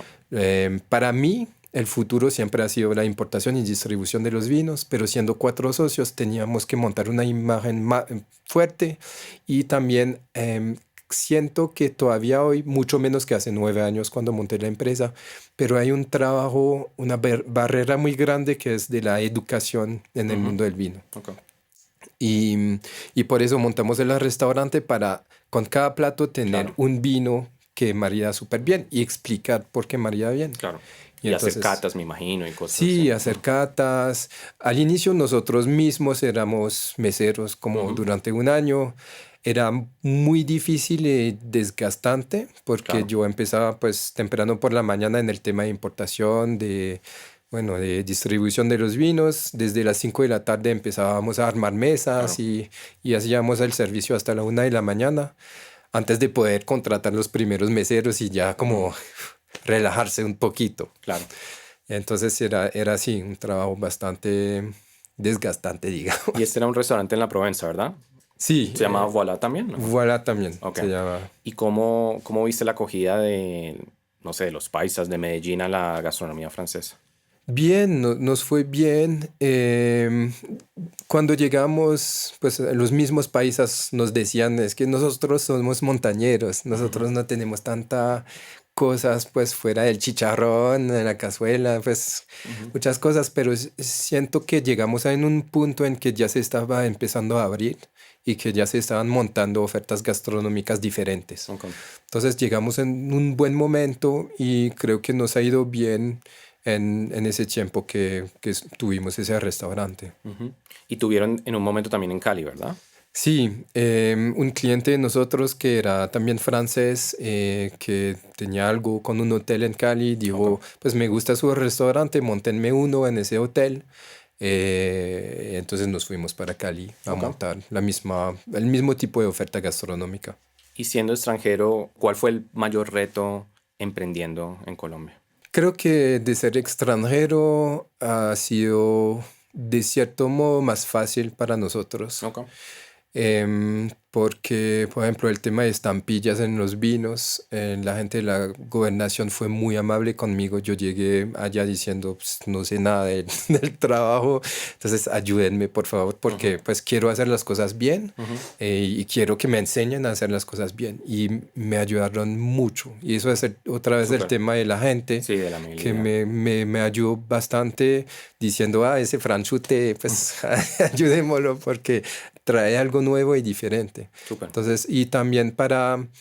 S2: Para mí, el futuro siempre ha sido la importación y distribución de los vinos, pero siendo cuatro socios teníamos que montar una imagen fuerte y también siento que todavía hoy, mucho menos que hace 9 años cuando monté la empresa, pero hay un trabajo, una barrera muy grande que es de la educación en el
S1: Ujú.
S2: mundo del vino.
S1: Ok.
S2: Y por eso montamos el restaurante para con cada plato tener
S1: Claro,
S2: un vino que marida súper bien y explicar por qué marida bien.
S1: claro.
S2: Y
S1: Y hacer
S2: entonces,
S1: catas, me imagino, y cosas así.
S2: sí, hacer catas. Al inicio nosotros mismos éramos meseros como
S1: Ujú.
S2: durante un año. Era muy difícil y desgastante porque
S1: Claro,
S2: yo empezaba pues temprano por la mañana en el tema de importación, bueno, de distribución de los vinos. Desde las 5 de la tarde empezábamos a armar mesas
S1: claro,
S2: y hacíamos el servicio hasta la 1 de la mañana antes de poder contratar los primeros meseros y ya como relajarse un poquito.
S1: claro.
S2: Entonces era así, un trabajo bastante desgastante,
S1: Y
S2: digamos.
S1: este era un restaurante en la Provenza, ¿verdad?
S2: Sí,
S1: ¿Se llamaba Voilà también? ¿No?
S2: voilà también
S1: Ok.
S2: se llama.
S1: ¿Y cómo viste la acogida de, no sé, de los paisas de Medellín a la gastronomía francesa?
S2: Bien, nos fue bien. Cuando llegamos, pues los mismos paisas nos decían, es que nosotros somos montañeros, nosotros no tenemos tanta cosas pues fuera del chicharrón, de la cazuela, pues
S1: Ujú.
S2: muchas cosas, pero siento que llegamos en un punto en que ya se estaba empezando a abrir y que ya se estaban montando ofertas gastronómicas diferentes.
S1: Ok.
S2: Entonces llegamos en un buen momento y creo que nos ha ido bien en ese tiempo que tuvimos ese restaurante.
S1: Ujú. Y tuvieron en un momento también en Cali, ¿verdad?
S2: Sí, un cliente de nosotros que era también francés, que tenía algo con un hotel en Cali,
S1: Ok.
S2: dijo, pues me gusta su restaurante, montenme uno en ese hotel. Entonces nos fuimos para Cali a
S1: Ok.
S2: montar el mismo tipo de oferta gastronómica.
S1: Y siendo extranjero, ¿cuál fue el mayor reto emprendiendo en Colombia?
S2: Creo que de ser extranjero ha sido de cierto modo más fácil para nosotros.
S1: Ok.
S2: Porque, por ejemplo, el tema de estampillas en los vinos, la gente de la gobernación fue muy amable conmigo. Yo llegué allá diciendo, "Pues, no sé nada del trabajo, entonces ayúdenme, por favor,
S1: Ujú.
S2: porque pues quiero hacer las cosas bien
S1: Ujú.
S2: y quiero que me enseñen a hacer las cosas bien." Y me ayudaron mucho. Y eso es otra vez el
S1: Súper.
S2: tema de la gente
S1: Sí, de la
S2: que
S1: amabilidad.
S2: me ayudó bastante diciendo, ese franchute, pues ayudémoslo porque trae algo nuevo y diferente.
S1: Súper.
S2: Entonces, y también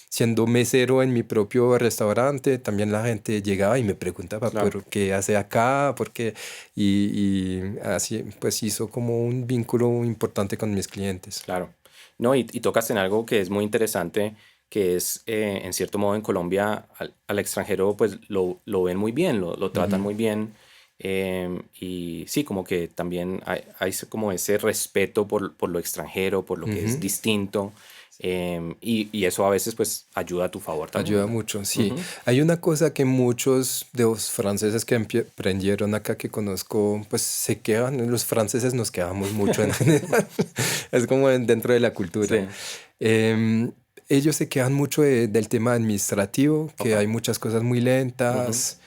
S2: siendo mesero en mi propio restaurante, también la gente llegaba y me preguntaba,
S1: Claro,
S2: ¿pero qué hace acá? ¿Por qué? Y así, pues hizo como un vínculo importante con mis clientes.
S1: claro. No, y tocas en algo que es muy interesante, que es, en cierto modo, en Colombia al extranjero pues lo ven muy bien, lo tratan
S2: Ujú.
S1: muy bien. Y sí, como que también hay como ese respeto por lo extranjero, por lo que es
S2: Ujú.
S1: distinto. Y eso a veces pues ayuda a tu favor también,
S2: Ayuda
S1: ¿verdad?
S2: mucho, sí.
S1: Ujú.
S2: Hay una cosa que muchos de los franceses que aprendieron acá que conozco, pues se quedan, los franceses nos quedamos mucho en general, es como dentro de la cultura.
S1: Sí,
S2: Em, Ellos se quedan mucho del tema administrativo, que
S1: ok.
S2: hay muchas cosas muy
S1: Ujú.
S2: lentas,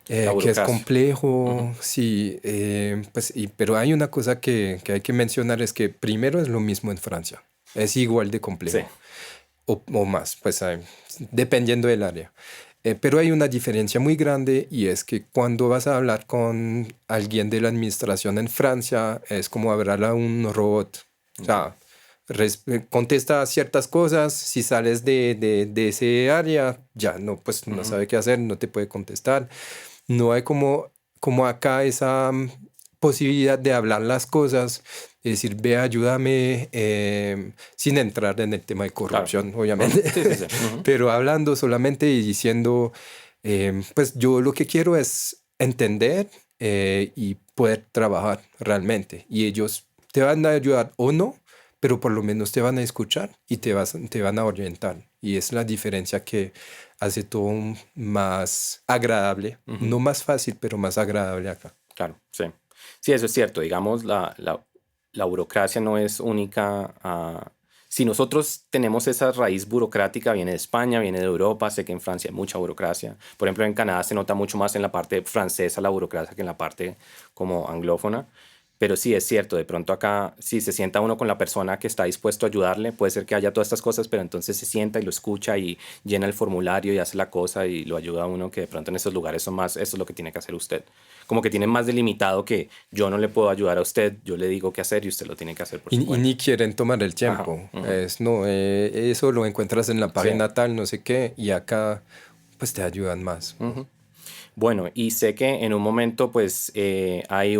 S1: La
S2: que es
S1: burocracia. Ujú.
S2: complejo, sí, pues, pero hay una cosa que hay que mencionar, es que primero es lo mismo en Francia, es igual de
S1: Sí,
S2: complejo o más, pues dependiendo del área. Pero hay una diferencia muy grande y es que cuando vas a hablar con alguien de la administración en Francia, es como hablar a un robot. O
S1: ok.
S2: sea, contesta ciertas cosas, si sales de ese área, ya no, pues no
S1: Ujú.
S2: sabe qué hacer, no te puede contestar. No hay como acá esa posibilidad de hablar las cosas, de decir, ve, ayúdame, sin entrar en el tema de
S1: Claro.
S2: corrupción,
S1: Ujú.
S2: obviamente,
S1: Sí, sí, sí. Ujú.
S2: pero hablando solamente y diciendo, pues yo lo que quiero es entender y poder trabajar realmente. Y ellos te van a ayudar o no, pero por lo menos te van a escuchar y te van a orientar. Y es la diferencia que hace todo más agradable,
S1: Ujú.
S2: no más fácil, pero más agradable acá.
S1: Claro, sí. Sí, eso es cierto. Digamos, la burocracia no es única. Si nosotros tenemos esa raíz burocrática, viene de España, viene de Europa, sé que en Francia hay mucha burocracia. Por ejemplo, en Canadá se nota mucho más en la parte francesa la burocracia que en la parte como anglófona. Pero sí es cierto, de pronto acá, si se sienta uno con la persona que está dispuesto a ayudarle, puede ser que haya todas estas cosas, pero entonces se sienta y lo escucha y llena el formulario y hace la cosa y lo ayuda a uno, que de pronto en esos lugares son más, eso es lo que tiene que hacer usted. Como que tienen más delimitado que yo no le puedo ayudar a usted, yo le digo qué hacer y usted lo tiene que hacer por su
S2: Y
S1: cuenta.
S2: ni quieren tomar el
S1: Ajá.
S2: tiempo.
S1: Ujú.
S2: Es, no, eso lo encuentras en la
S1: Sí.
S2: página tal, no sé qué, y acá pues te ayudan más.
S1: Ujú. Bueno, y sé que en un momento pues hay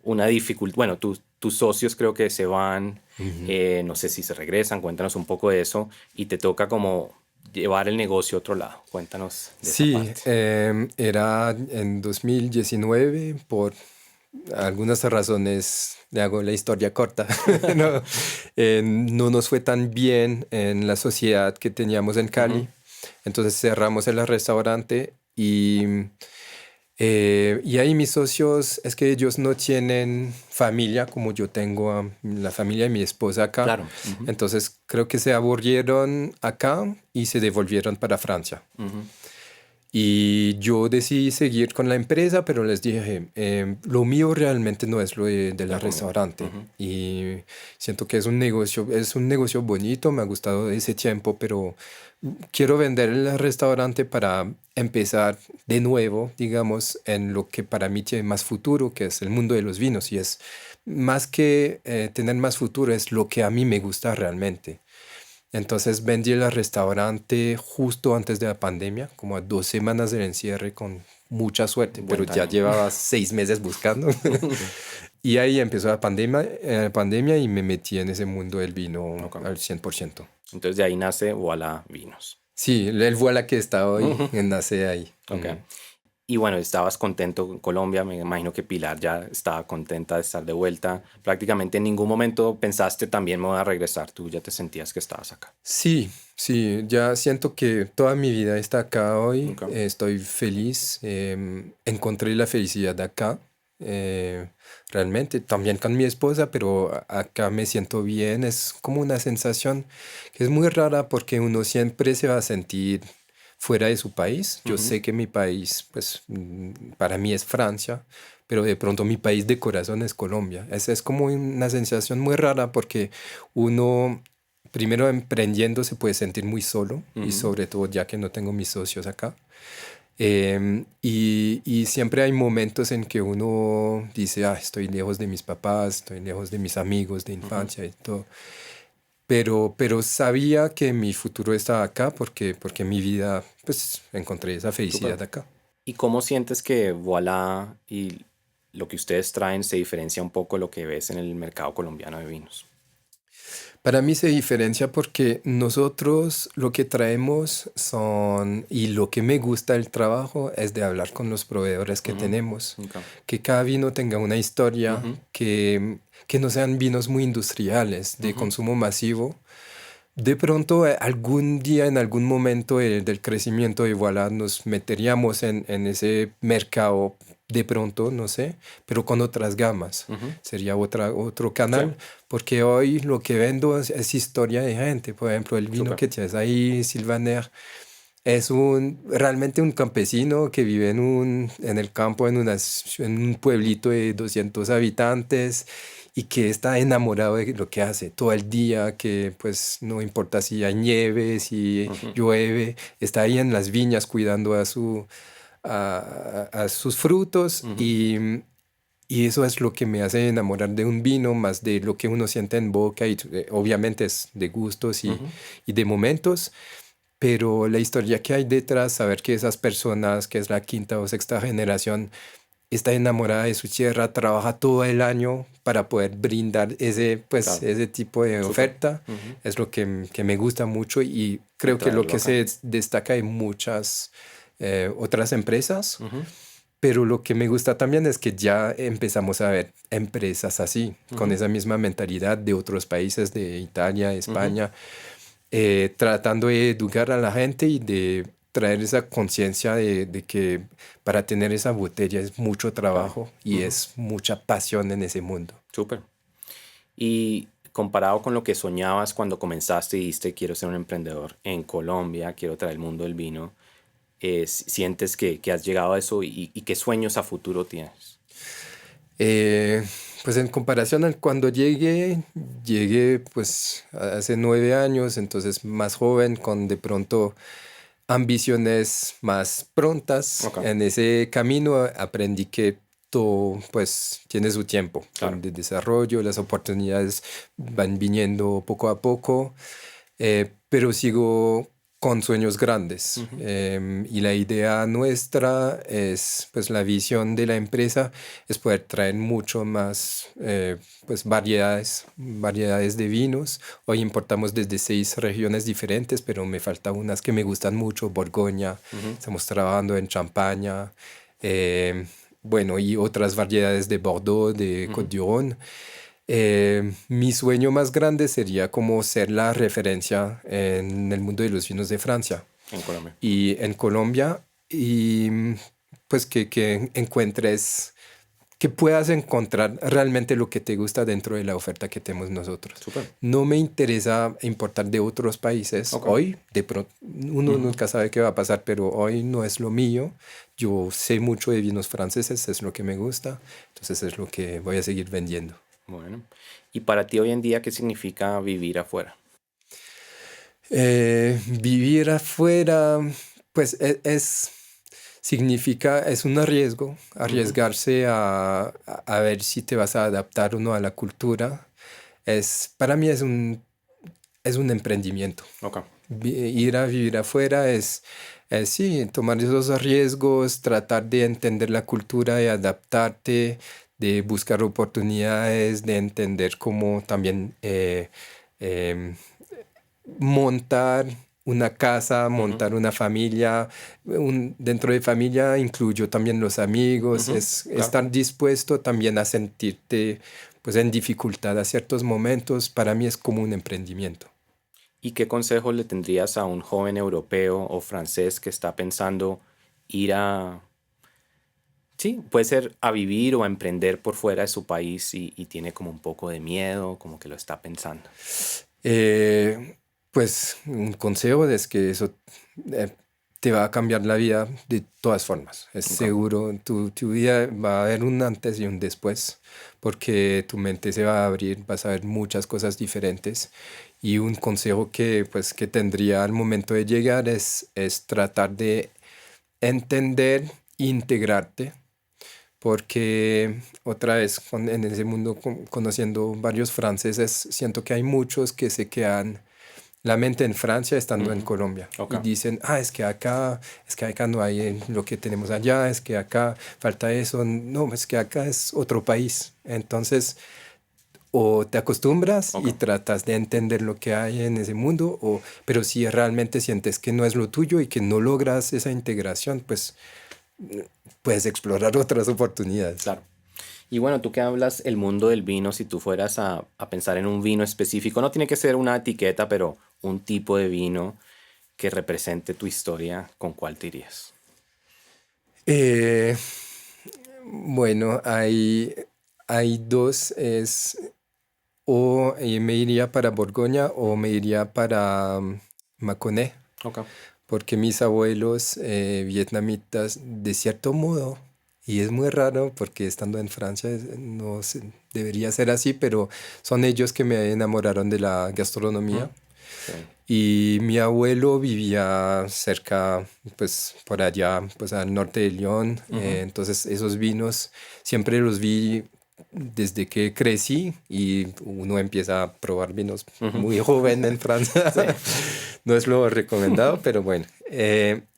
S1: una dificultad, bueno, tus socios creo que se van,
S2: Ujú.
S1: no sé si se regresan, cuéntanos un poco de eso y te toca como llevar el negocio a otro lado, cuéntanos de esa
S2: Sí,
S1: parte.
S2: era en 2019 por algunas razones, le hago la historia corta, no, no nos fue tan bien en la sociedad que teníamos en
S1: Ujú.
S2: Cali, entonces cerramos el restaurante y ahí mis socios, es que ellos no tienen familia como yo tengo la familia de mi esposa acá,
S1: Claro. Ujú.
S2: entonces creo que se aburrieron acá y se devolvieron para Francia.
S1: Ujú.
S2: Y yo decidí seguir con la empresa, pero les dije, lo mío realmente no es lo del
S1: La comida.
S2: restaurante.
S1: Ujú.
S2: Y siento que es un negocio bonito, me ha gustado ese tiempo, pero quiero vender el restaurante para empezar de nuevo, digamos, en lo que para mí tiene más futuro, que es el mundo de los vinos. Y es más que tener más futuro, es lo que a mí me gusta realmente. Entonces vendí el restaurante justo antes de la pandemia, como a 2 semanas del encierre, con mucha suerte, pero
S1: Buen
S2: ya
S1: timing.
S2: llevaba 6 meses buscando. Y ahí empezó la pandemia y me metí en ese mundo del vino
S1: Ok.
S2: al 100%.
S1: Entonces de ahí nace Voilà Vinos.
S2: Sí, el vuela que está hoy nace ahí.
S1: Ok.
S2: Ujú.
S1: Y bueno, estabas contento con Colombia, me imagino que Pilar ya estaba contenta de estar de vuelta. Prácticamente en ningún momento pensaste también me voy a regresar, tú ya te sentías que estabas acá.
S2: Sí, sí, ya siento que toda mi vida está acá hoy.
S1: Ok.
S2: Estoy feliz. Encontré la felicidad acá. eh, Realmente, también con mi esposa, pero acá me siento bien. Es como una sensación que es muy rara porque uno siempre se va a sentir fuera de su país. Yo
S1: Ujú.
S2: sé que mi país, pues para mí es Francia, pero de pronto mi país de corazón es Colombia. Es como una sensación muy rara porque uno primero emprendiendo se puede sentir muy solo y
S1: Ujú.
S2: sobre todo ya que no tengo mis socios acá. Y siempre hay momentos en que uno dice, estoy lejos de mis papás, estoy lejos de mis amigos de
S1: Ujú.
S2: infancia y todo. Pero sabía que mi futuro estaba acá porque mi vida, pues encontré esa
S1: Súper.
S2: felicidad acá.
S1: ¿Y cómo sientes que Voilà y lo que ustedes traen se diferencia un poco de lo que ves en el mercado colombiano de vinos?
S2: Para mí se diferencia porque nosotros lo que traemos son, y lo que me gusta del trabajo es de hablar con los proveedores que
S1: Ujú.
S2: tenemos,
S1: Ok.
S2: que cada vino tenga una historia,
S1: Ujú.
S2: que no sean vinos muy industriales, de
S1: Ujú.
S2: consumo masivo. De pronto, algún día, en algún momento del crecimiento, igual nos meteríamos en ese mercado de pronto, no sé, pero con otras gamas.
S1: Ujú.
S2: Sería otro
S1: Sí,
S2: canal, porque hoy lo que vendo es historia de gente. Por ejemplo, el vino
S1: súper.
S2: que tienes ahí, Sylvaner, es realmente un campesino que vive en el campo, en un pueblito de 200 habitantes y que está enamorado de lo que hace todo el día, que pues no importa si hay nieve, si
S1: Ujú.
S2: llueve, está ahí en las viñas cuidando a sus frutos
S1: Ujú.
S2: y eso es lo que me hace enamorar de un vino, más de lo que uno siente en boca y obviamente es de gustos
S1: Ujú.
S2: y de momentos, pero la historia que hay detrás, saber que esas personas, que es la quinta o sexta generación, está enamorada de su tierra, trabaja todo el año para poder brindar
S1: Claro,
S2: ese tipo de
S1: súper.
S2: oferta,
S1: Ujú.
S2: es lo que me gusta mucho y
S1: Y
S2: creo que lo
S1: traerlo
S2: que
S1: acá.
S2: destaca en muchas otras empresas,
S1: Ujú.
S2: pero lo que me gusta también es que ya empezamos a ver empresas así, con
S1: Ujú.
S2: esa misma mentalidad de otros países, de Italia,
S1: Ujú.
S2: España, tratando de educar a la gente y de traer esa conciencia de que para tener esa botella es mucho
S1: Claro.
S2: trabajo y
S1: Ujú.
S2: es mucha pasión en ese mundo.
S1: Súper. Y comparado con lo que soñabas cuando comenzaste y dijiste, quiero ser un emprendedor en Colombia, quiero traer el mundo del vino, ¿sientes que has llegado a eso y qué sueños a futuro tienes?
S2: Eh, pues en comparación a cuando llegué pues hace 9 años, entonces más joven, con de pronto ambiciones más prontas.
S1: Ok,
S2: En ese camino aprendí que todo pues tiene su tiempo
S1: claro.
S2: de desarrollo, las oportunidades van viniendo poco a poco, pero sigo con sueños grandes.
S1: Ujú.
S2: Y la idea nuestra es, pues la visión de la empresa es poder traer mucho más pues variedades de vinos. Hoy importamos desde 6 regiones diferentes, pero me faltan unas que me gustan mucho, Borgoña,
S1: Ujú.
S2: estamos trabajando en Champaña, eh, bueno, y otras variedades de Bordeaux, de
S1: Ujú.
S2: Côte-du-Rhône. Mi sueño más grande sería como ser la referencia en el mundo de los vinos de Francia
S1: En Colombia.
S2: y en Colombia y pues que encuentres, que puedas encontrar realmente lo que te gusta dentro de la oferta que tenemos nosotros.
S1: Súper.
S2: No me interesa importar de otros países
S1: Ok.
S2: hoy, de pronto, uno
S1: Ujú.
S2: nunca sabe qué va a pasar, pero hoy no es lo mío. Yo sé mucho de vinos franceses, es lo que me gusta, entonces es lo que voy a seguir vendiendo.
S1: Bueno. ¿Y para ti hoy en día qué significa vivir afuera?
S2: Vivir afuera, pues significa, es un arriesgo,
S1: Ujú.
S2: arriesgarse a ver si te vas a adaptar o no a la cultura. Para mí es un emprendimiento.
S1: Ok.
S2: Ir a vivir afuera es sí, tomar esos riesgos, tratar de entender la cultura, de adaptarte, de buscar oportunidades, de entender cómo también em, montar una casa,
S1: Ujú.
S2: montar una familia. Dentro de familia incluyo también los amigos,
S1: Ujú.
S2: es
S1: Claro.
S2: estar dispuesto también a sentirte pues en dificultad a ciertos momentos. Para mí es como un emprendimiento.
S1: ¿Y qué consejo le tendrías a un joven europeo o francés que está pensando ir sí, puede ser a vivir o a emprender por fuera de su país y tiene como un poco de miedo, como que lo está pensando?
S2: Eh, pues un consejo es que eso eh, te va a cambiar la vida de todas formas. Es
S1: Ok.
S2: seguro, tu vida va a haber un antes y un después, porque tu mente se va a abrir, vas a ver muchas cosas diferentes. Y un consejo que tendría al momento de llegar es tratar de entender, e integrarte, porque otra vez en ese mundo conociendo varios franceses, siento que hay muchos que se quedan la mente en Francia estando en
S1: Ujú.
S2: Colombia
S1: Ok.
S2: y dicen, es que acá no hay lo que tenemos allá, es que acá falta eso, no, es que acá es otro país. Entonces, o te acostumbras
S1: Ok.
S2: y tratas de entender lo que hay en ese mundo, pero si realmente sientes que no es lo tuyo y que no logras esa integración, pues puedes explorar otras oportunidades.
S1: Claro. Y bueno, tú que hablas el mundo del vino, si tú fueras a pensar en un vino específico, no tiene que ser una etiqueta, pero un tipo de vino que represente tu historia, ¿con cuál te irías?
S2: Eh, bueno, hay dos, me iría para Borgoña o me iría para Mâconnais,
S1: Ok.
S2: porque mis abuelos vietnamitas, de cierto modo, y es muy raro porque estando en Francia debería ser así, pero son ellos que me enamoraron de la gastronomía.
S1: Sí.
S2: Y mi abuelo vivía cerca, pues por allá, pues al norte de Lyon. Entonces esos vinos siempre los vi desde que crecí y uno empieza a probar vinos muy joven en Francia.
S1: Sí.
S2: No es lo recomendado, pero bueno.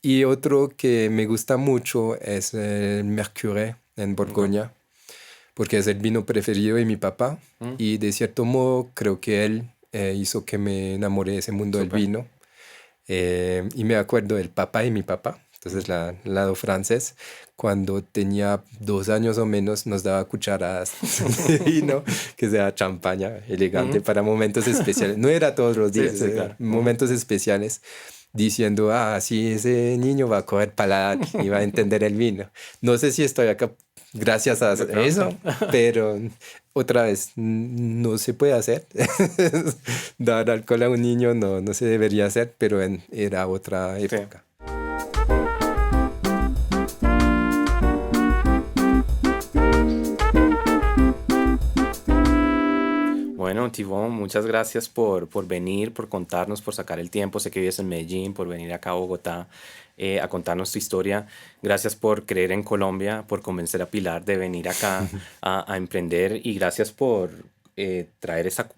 S2: Y otro que me gusta mucho es el Mercure en
S1: Ok.
S2: Borgoña, porque es el vino preferido de mi papá
S1: Mm,
S2: y de cierto modo creo que él hizo que me enamoré de ese mundo del
S1: súper.
S2: vino. Y me acuerdo del papá de mi papá, entonces el lado francés, cuando tenía 2 años o menos nos daba cucharadas de vino, que sea champaña, elegante,
S1: Ujú.
S2: para momentos especiales. No era todos los
S1: Sí, sí,
S2: días,
S1: sí, claro.
S2: momentos especiales, diciendo, sí, ese niño va a coger paladar y va a entender el vino. No sé si estoy acá gracias a
S1: De pronto.
S2: eso, pero otra vez, no se puede hacer. Dar alcohol a un niño no se debería hacer, pero era otra
S1: Sí.
S2: época.
S1: Bueno, Tibón, muchas gracias por venir, por contarnos, por sacar el tiempo. Sé que vives en Medellín, por venir acá a Bogotá a contarnos tu historia. Gracias por creer en Colombia, por convencer a Pilar de venir acá a emprender y gracias por traer esa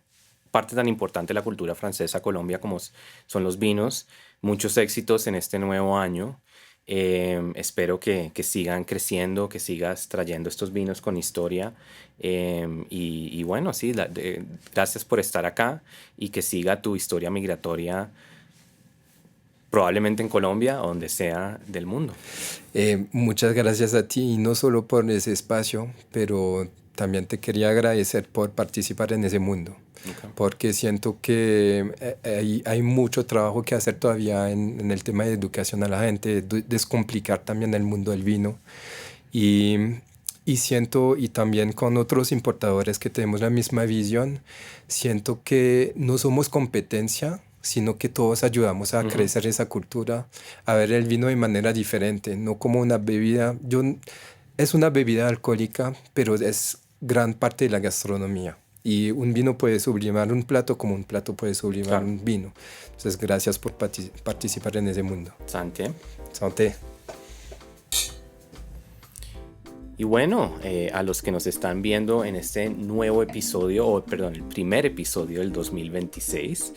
S1: parte tan importante de la cultura francesa a Colombia como son los vinos. Muchos éxitos en este nuevo año. Espero que sigan creciendo, que sigas trayendo estos vinos con historia. Y bueno, sí, gracias por estar acá y que siga tu historia migratoria probablemente en Colombia o donde sea del mundo.
S2: Muchas gracias a ti, y no solo por ese espacio, pero también te quería agradecer por participar en ese mundo,
S1: Ok.
S2: porque siento que hay mucho trabajo que hacer todavía en el tema de educación a la gente, descomplicar también el mundo del vino. Y, y siento, y también con otros importadores que tenemos la misma visión, siento que no somos competencia, sino que todos ayudamos a
S1: Ujú.
S2: crecer esa cultura, a ver el vino de manera diferente, no como una bebida. Es una bebida alcohólica, pero es gran parte de la gastronomía. Y un vino puede sublimar un plato como un plato puede sublimar
S1: Claro.
S2: un vino. Entonces, gracias por participar en ese mundo.
S1: Santi.
S2: Santé.
S1: Y bueno, a los que nos están viendo en este nuevo episodio, o perdón, el primer episodio del 2026,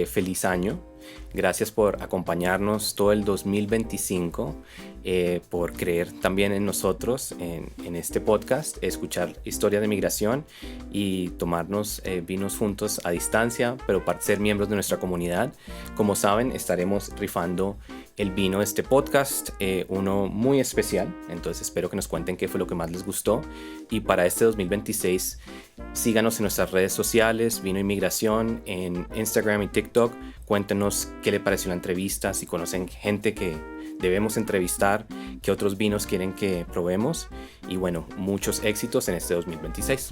S1: feliz año. Gracias por acompañarnos todo el 2025, por creer también en nosotros, en este podcast, escuchar historias de migración y tomarnos vinos juntos a distancia, pero para ser miembros de nuestra comunidad. Como saben, estaremos rifando el vino de este podcast, uno muy especial, entonces espero que nos cuenten qué fue lo que más les gustó. Y para este 2026, síganos en nuestras redes sociales, Vino Inmigración, en Instagram y TikTok. Cuéntenos qué le pareció la entrevista, si conocen gente que debemos entrevistar, qué otros vinos quieren que probemos. Y bueno, muchos éxitos en este 2026.